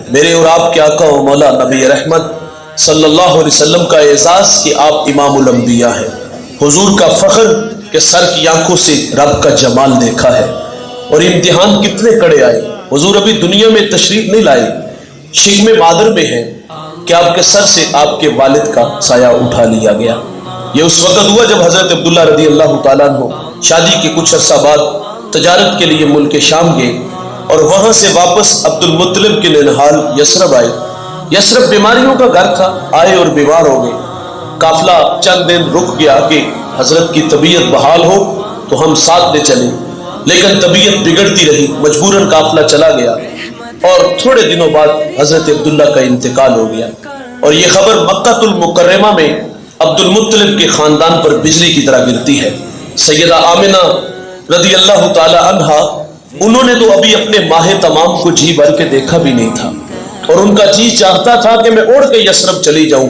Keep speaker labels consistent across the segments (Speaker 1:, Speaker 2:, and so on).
Speaker 1: میرے اور آپ کے آقا و مولا نبی رحمت صلی اللہ علیہ وسلم کا اعزاز کہ آپ امام الانبیاء ہیں، حضور کا فخر کہ سر کی آنکھوں سے رب کا جمال دیکھا ہے، اور امتحان کتنے کڑے آئے، حضور ابھی دنیا میں تشریف نہیں لائے، شکم مادر میں ہے کہ آپ کے سر سے آپ کے والد کا سایہ اٹھا لیا گیا۔ یہ اس وقت ہوا جب حضرت عبداللہ رضی اللہ تعالیٰ عنہ شادی کے کچھ عرصہ بعد تجارت کے لیے ملک شام گئے اور وہاں سے واپس عبد المطلب کے ننہال یثرب آئے۔ یثرب بیماریوں کا گھر تھا، آئے اور بیمار ہو گئے۔ قافلہ چند دن رک گیا کہ حضرت کی طبیعت بحال ہو تو ہم ساتھ لے چلیں، لیکن طبیعت بگڑتی رہی، مجبوراً قافلہ چلا گیا اور تھوڑے دنوں بعد حضرت عبداللہ کا انتقال ہو گیا، اور یہ خبر مکہ المکرمہ میں عبد المطلب کے خاندان پر بجلی کی طرح گرتی ہے۔ سیدہ آمنہ رضی اللہ تعالی عنہا، انہوں نے تو ابھی اپنے ماہ تمام کو جی بھر کے دیکھا بھی نہیں تھا، اور ان کا جی چاہتا تھا کہ میں اڑ کے یثرب چلی جاؤں،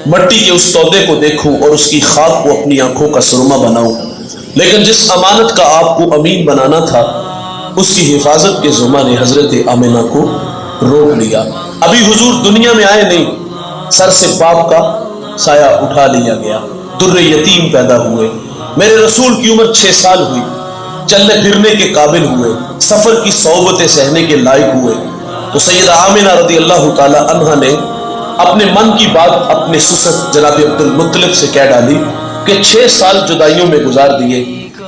Speaker 1: مٹی کے اس تودے کو دیکھوں اور اس کی خاک کو اپنی آنکھوں کا سرما بناؤں، لیکن جس امانت کا آپ کو امین بنانا تھا اس کی حفاظت کے ذمہ نے حضرت آمنہ کو روک لیا۔ ابھی حضور دنیا میں آئے نہیں، سر سے باپ کا سایہ اٹھا لیا گیا، در یتیم پیدا ہوئے۔ میرے رسول کی عمر 6 سال ہوئی، چلنے پھرنے کے قابل ہوئے، سفر کی صعوبتیں سہنے کے لائق ہوئے، تو سیدہ آمنہ رضی اللہ تعالی عنہا نے اپنے من کی بات اپنے سسر جناب عبد المطلب سے کہہ ڈالی کہ 6 سال جدائیوں میں گزار دیے،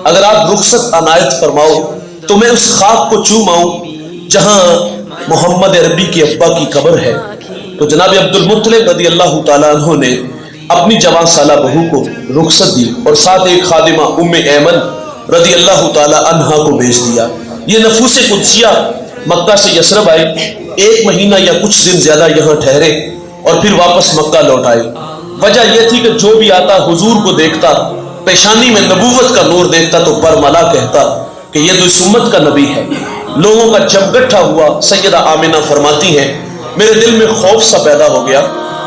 Speaker 1: اگر آپ رخصت عنایت فرماؤ تو میں اس خاک کو چوم آؤں جہاں محمد عربی کے ابا کی قبر ہے۔ تو جناب عبد المطلب رضی اللہ تعالیٰ عنہ نے اپنی جوان سالہ بہو کو رخصت دی اور ساتھ ایک خادمہ ام ایمن رضی اللہ تعالیٰ عنہا کو بھیج دیا۔ یہ نفوس قدسیہ مکہ سے یثرب آئے، 1 مہینہ یا کچھ دن زیادہ یہاں ٹھہرے اور پھر واپس مکہ لوٹ آئے۔ وجہ یہ تھی کہ جو بھی آتا حضور کو دیکھتا، پیشانی میں نبوت کا نور دیکھتا تو برملا کہتا کہ یہ تو اس امت کا نبی ہے۔ لوگوں کا جب گٹھا ہوا، سیدہ آمنہ فرماتی ہیں میرے دل میں خوف سا پیدا ہو گیا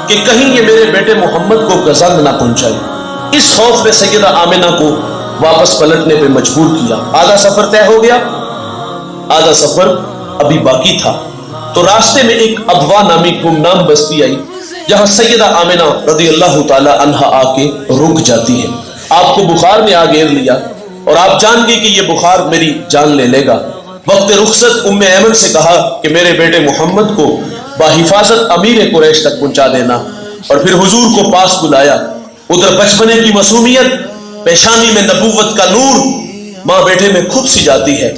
Speaker 1: کہ کہیں یہ میرے بیٹے محمد کو گزند نہ پہنچائے۔ اس خوف نے سیدہ آمنہ کو واپس پلٹنے پہ مجبور کیا۔ آدھا سفر طے ہو گیا، آدھا سفر ابھی باقی تھا، تو راستے میں ایک ابوا نامی گمنام بستی آئی جہاں سیدہ آمنہ رضی اللہ تعالی عنہا آ کے رک جاتی ہے۔ آپ کو بخار نے آ گھیر لیا اور آپ جان گئی کہ یہ بخار میری جان لے لے گا۔ وقت رخصت ام ایمن سے کہا کہ میرے بیٹے محمد کو بحفاظت امیر قریش تک پہنچا دینا، اور پھر حضور کو پاس بلایا۔ ادھر بچپنے کی معصومیت، پیشانی میں نبوت کا نور، ماں بیٹے میں کھپ سی جاتی ہے۔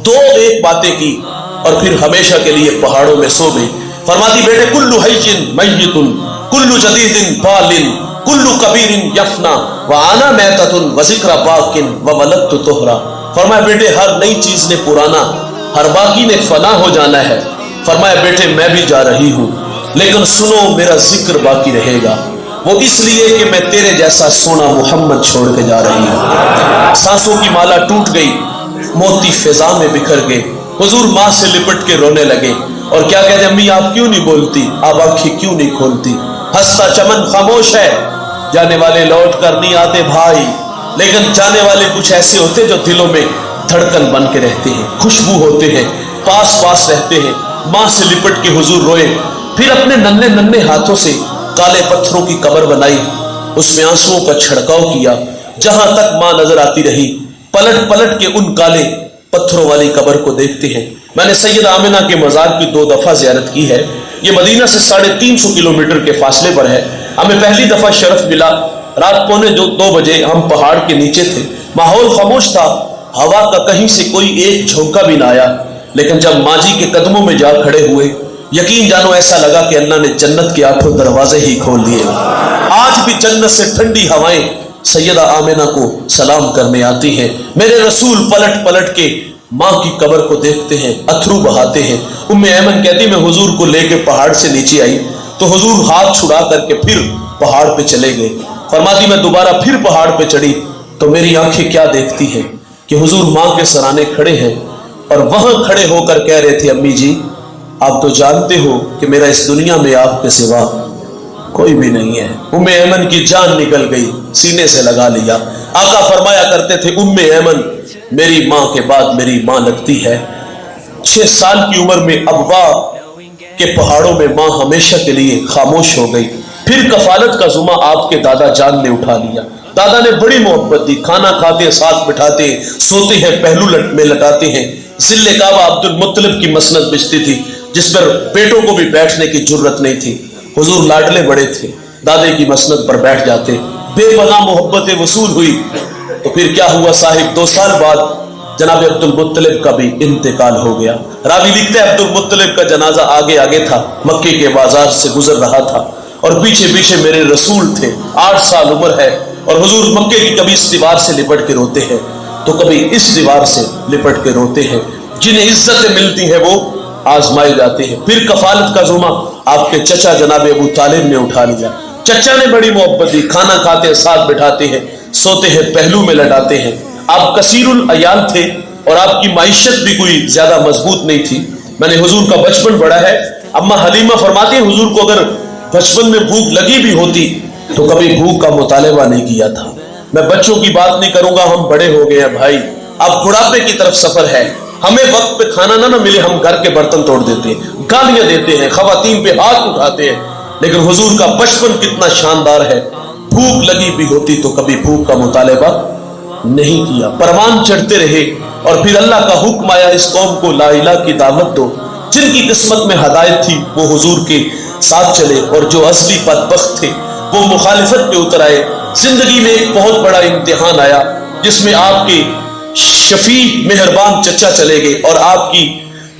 Speaker 1: 2 باتیں کی اور پھر ہمیشہ کے لیے پہاڑوں میں سو گئی۔ فرماتی بیٹے کلو حیّن میت، کلو جدید بال، کلو کبیر یفنا، وانا میتۃ وذکر باق وولدت طہرا۔ فرمایا بیٹے ہر نئی چیز نے پرانا، ہر باقی نے فنا ہو جانا ہے۔ فرمایا بیٹے میں بھی جا رہی ہوں، لیکن سنو میرا ذکر باقی رہے گا، وہ اس لیے کہ میں تیرے جیسا سونا محمد چھوڑ کے جا رہی ہوں۔ سانسوں کی مالا ٹوٹ گئی، موتی فضا میں بکھر گئے۔ حضور ماں سے لپٹ کے رونے لگے اور کیا کہتے ہیں امی آپ کیوں نہیں بولتی، آپ آنکھیں کیوں نہیں کھولتی؟ ہنستا چمن خاموش ہے، جانے والے لوٹ کر نہیں آتے بھائی، لیکن جانے والے کچھ ایسے ہوتے جو دلوں میں دھڑکن بن کے رہتے ہیں، خوشبو ہوتے ہیں، پاس پاس رہتے ہیں۔ ماں سے لپٹ کے حضور روئے، پھر اپنے ننھے ننھے ہاتھوں سے کالے پتھروں کی قبر بنائی، اس میں آنسوؤں کا چھڑکاؤ کیا، جہاں تک ماں نظر آتی رہی۔ پلٹ پلٹ کے ان کالے پتھروں والی قبر کو دیکھتے ہیں۔ میں نے سیدہ آمنہ کے مزار کی 2 دفعہ زیارت کی ہے، یہ مدینہ سے 350 کلومیٹر کے فاصلے پر ہے۔ ہمیں پہلی دفعہ شرف ملا، رات 1:45 بجے ہم پہاڑ کے نیچے تھے، ماحول خاموش تھا، ہوا کا کہیں سے کوئی ایک جھونکا بھی نہ آیا، لیکن جب ماں جی کے قدموں میں جا کھڑے ہوئے، یقین جانو ایسا لگا کہ اللہ نے جنت کے 8 دروازے ہی کھول دیے۔ آج بھی جنت سے ٹھنڈی ہوائیں سیدہ آمنہ کو سلام کرنے آتی ہیں۔ میرے رسول پلٹ پلٹ کے ماں کی قبر کو دیکھتے ہیں، اتھرو بہاتے ہیں۔ ام ایمن کہتی میں حضور کو لے کے پہاڑ سے نیچے آئی تو حضور ہاتھ چھڑا کر کے پھر پہاڑ پہ چلے گئے۔ فرماتی میں دوبارہ پھر پہاڑ پہ چڑھی تو میری آنکھیں کیا دیکھتی ہیں کہ حضور ماں کے سرانے کھڑے ہیں اور وہاں کھڑے ہو کر کہہ رہے تھے امی جی آپ تو جانتے ہو کہ میرا اس دنیا میں آپ کے سوا کوئی بھی نہیں ہے۔ ام ایمن کی جان نکل گئی، سینے سے لگا لیا۔ آقا فرمایا کرتے تھے ام ایمن میری ماں کے بعد میری ماں لگتی ہے۔ 6 سال کی عمر میں ابوا کہ پہاڑوں میں ماں ہمیشہ کے لیے خاموش ہو گئی۔ پھر کفالت کا ذمہ آپ کے دادا جان نے اٹھا لیا۔ دادا نے بڑی محبت دی، کھانا کھاتے ہیں ساتھ بٹھاتے ہیں، سوتے ہیں پہلو میں لٹاتے ہیں۔ ذل کعبہ عبد المطلب کی مسند بچتی تھی جس پر بیٹوں کو بھی بیٹھنے کی جرت نہیں تھی۔ حضور لاڈلے بڑے تھے، دادے کی مسند پر بیٹھ جاتے، بے پناہ محبت وصول ہوئی۔ تو پھر کیا ہوا صاحب، 2 سال بعد جناب عبد المطلب کا بھی انتقال ہو گیا۔ راوی لکھتے ہیں عبد المطلب کا جنازہ آگے آگے تھا، مکے کے بازار سے گزر رہا تھا اور پیچھے پیچھے میرے رسول تھے۔ 8 سال عمر ہے اور حضور مکے کی کبھی اس دیوار سے لپٹ کے روتے ہیں تو کبھی اس دیوار سے لپٹ کے روتے ہیں۔ جنہیں عزتیں ملتی ہیں وہ آزمائے جاتے ہیں۔ پھر کفالت کا ذمہ آپ کے چچا جناب ابو طالب نے اٹھا لیا۔ چچا نے بڑی محبت دی، کھانا کھاتے ہیں ساتھ بٹھاتے ہیں، سوتے ہیں پہلو میں لٹاتے ہیں۔ آپ کثیر العیال تھے اور آپ کی معیشت بھی کوئی زیادہ مضبوط نہیں تھی۔ میں نے حضور کا بچپن پڑھا ہے، اما حلیمہ فرماتی ہیں حضور کو اگر بچپن میں بھوک لگی بھی ہوتی تو کبھی بھوک کا مطالبہ نہیں کیا تھا۔ میں بچوں کی بات نہیں کروں گا، ہم بڑے ہو گئے ہیں بھائی، اب بڑھاپے کی طرف سفر ہے۔ ہمیں وقت پہ کھانا نہ ملے ہم گھر کے برتن توڑ دیتے ہیں، گالیاں دیتے ہیں، خواتین پہ ہاتھ اٹھاتے ہیں۔ لیکن حضور کا بچپن کتنا شاندار ہے، بھوک لگی بھی ہوتی تو کبھی بھوک کا مطالبہ نہیں کیا، پروان چڑھتے رہے۔ اور پھر اللہ کا حکم آیا اس قوم کو لا الہ کی دعوت دو۔ جن کی قسمت میں ہدایت تھی وہ حضور کے ساتھ چلے اور جو اصلی بدبخت تھے وہ مخالفت پہ اتر آئے۔ زندگی میں ایک بہت بڑا امتحان آیا جس میں آپ کے شفیع مہربان چچا چلے گئے اور آپ کی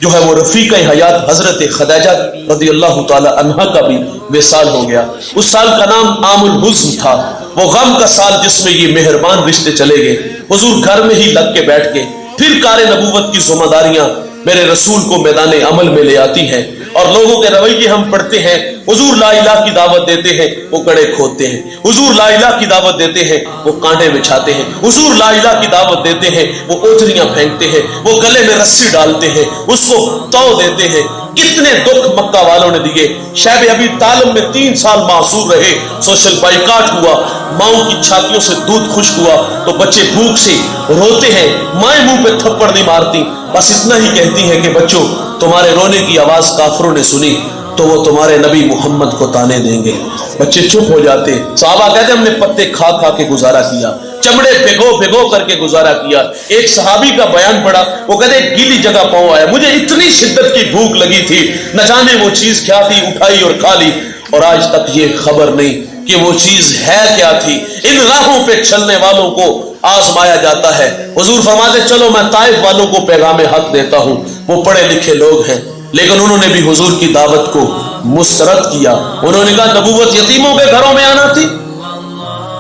Speaker 1: جو ہے وہ رفیق حیات حضرت خدیجہ رضی اللہ تعالی عنہا کا بھی وصال ہو گیا۔ اس سال کا نام عام الحزن تھا، وہ غم کا سال جس میں یہ مہربان رشتے چلے گئے۔ حضور گھر میں ہی لگ کے بیٹھ کے پھر کار نبوت کی ذمہ داریاں میرے رسول کو میدان عمل میں لے آتی ہیں اور لوگوں کے رویے ہم پڑھتے ہیں۔ حضور لا الہ کی دعوت دیتے ہیں وہ کڑے کھودتے ہیں، حضور لا الہ کی دعوت دیتے ہیں وہ کانٹے بچھاتے ہیں، حضور لا الہ کی دعوت دیتے ہیں وہ اوجریاں پھینکتے ہیں، وہ گلے میں رسی ڈالتے ہیں، اس کو تو دیتے ہیں۔ کتنے دکھ مکہ والوں نے دیے۔ شیب ابی طالب میں 3 سال معصور رہے، سوشل بائیکاٹ ہوا، ماؤں کی چھاتیوں سے دودھ خشک ہوا تو بچے بھوک سے روتے ہیں، مائیں منہ پہ تھپڑ نہیں مارتی، بس اتنا ہی کہتی ہے کہ بچوں تمہارے رونے کی آواز کافروں نے سنی تو وہ تمہارے نبی محمد کو تانے دیں گے۔ بچے چپ ہو جاتے، صحابہ کہتے ہم نے پتے کھا کھا کے گزارا کیا، چمڑے بھگو بھگو کر کے گزارا کیا۔ ایک صحابی کا بیان پڑا، وہ کہتے گیلی جگہ پاؤں آیا، مجھے اتنی شدت کی بھوک لگی تھی، نہ جانے وہ چیز کیا تھی، اٹھائی اور کھا لی اور آج تک یہ خبر نہیں کہ وہ چیز ہے کیا تھی۔ ان راہوں پہ چلنے والوں کو آزمایا جاتا ہے۔ حضور فرماتے چلو میں طائف والوں کو پیغام حق دیتا ہوں، وہ پڑھے لکھے لوگ ہیں لیکن انہوں نے بھی حضور کی دعوت کو مسترد کیا۔ انہوں نے کہا نبوت یتیموں کے گھروں میں آنا تھی۔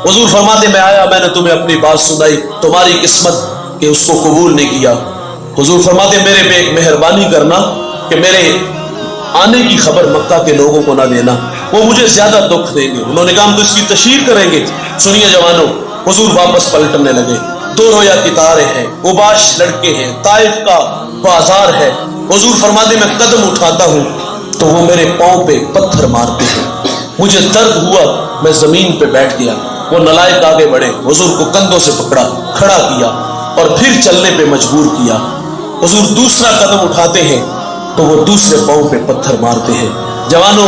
Speaker 1: حضور فرماتے میں آیا، میں نے تمہیں اپنی بات سنائی، تمہاری قسمت کہ اس کو قبول نہیں کیا۔ حضور فرماتے میرے پہ ایک مہربانی کرنا کہ میرے آنے کی خبر مکہ کے لوگوں کو نہ دینا، وہ مجھے زیادہ دکھ دیں گے۔ انہوں نے کہا ہم تو اس کی تشہیر کریں گے۔ سنیے جوانوں، حضور واپس پلٹنے لگے، 2 رویا کتارے ہیں، اوباش لڑکے ہیں، طائف کا بازار ہے۔ حضور فرماتے میں قدم اٹھاتا ہوں تو وہ میرے پاؤں پہ پتھر مارتے ہیں، مجھے درد ہوا، میں زمین پہ بیٹھ گیا۔ وہ نالائق آگے بڑھے، حضور کو کندھوں سے پکڑا، کھڑا کیا اور پھر چلنے پہ مجبور کیا۔ حضور دوسرا قدم اٹھاتے ہیں تو وہ دوسرے پاؤں پہ پتھر مارتے ہیں۔ جوانوں،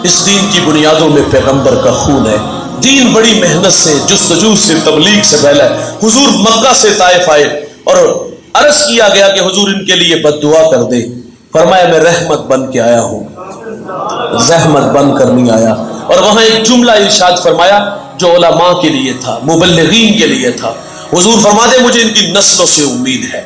Speaker 1: اس دین کی بنیادوں میں پیغمبر کا خون ہے۔ دین بڑی محنت سے، جستجو سے، تبلیغ سے پہلا ہے۔ حضور مکہ سے طائف آئے اور عرض کیا گیا کہ حضور ان کے لیے بد دعا کر دے۔ فرمایا میں رحمت بن کے آیا ہوں، زحمت بن کر نہیں آیا۔ اور وہاں ایک جملہ ارشاد فرمایا جو علماء کے لیے تھا، مبلغین کے لیے تھا۔ حضور فرماتے مجھے ان کی نسلوں سے امید ہے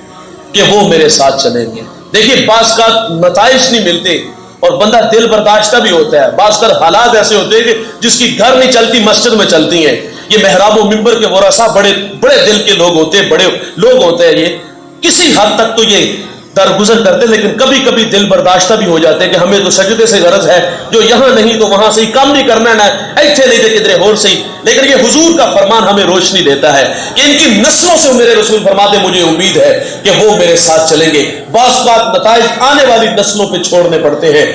Speaker 1: کہ وہ میرے ساتھ چلیں گے۔ دیکھیے بعض کا نتائج نہیں ملتے اور بندہ دل برداشتہ بھی ہوتا ہے، بعض کا حالات ایسے ہوتے ہیں کہ جس کی گھر نہیں چلتی مسجد میں چلتی ہیں۔ یہ محراب و منبر کے ورثاء بڑے بڑے دل کے لوگ ہوتے ہیں، بڑے لوگ ہوتے ہیں، یہ کسی حد تک تو یہ درگزر کرتے، لیکن کبھی کبھی دل برداشتہ بھی ہو جاتے ہیں کہ ہمیں تو سجدے سے غرض ہے، جو یہاں نہیں تو وہاں سے ہی کام نہیں کرنا ہے، ایتھے نہیں تو کدھر اور سے ہی۔ لیکن یہ حضور کا فرمان ہمیں روشنی دیتا ہے کہ ان کی نسلوں سے میرے رسول فرماتے مجھے امید ہے کہ وہ میرے ساتھ چلیں گے۔ بعض بات نتائج آنے والی نسلوں پہ چھوڑنے پڑتے ہیں۔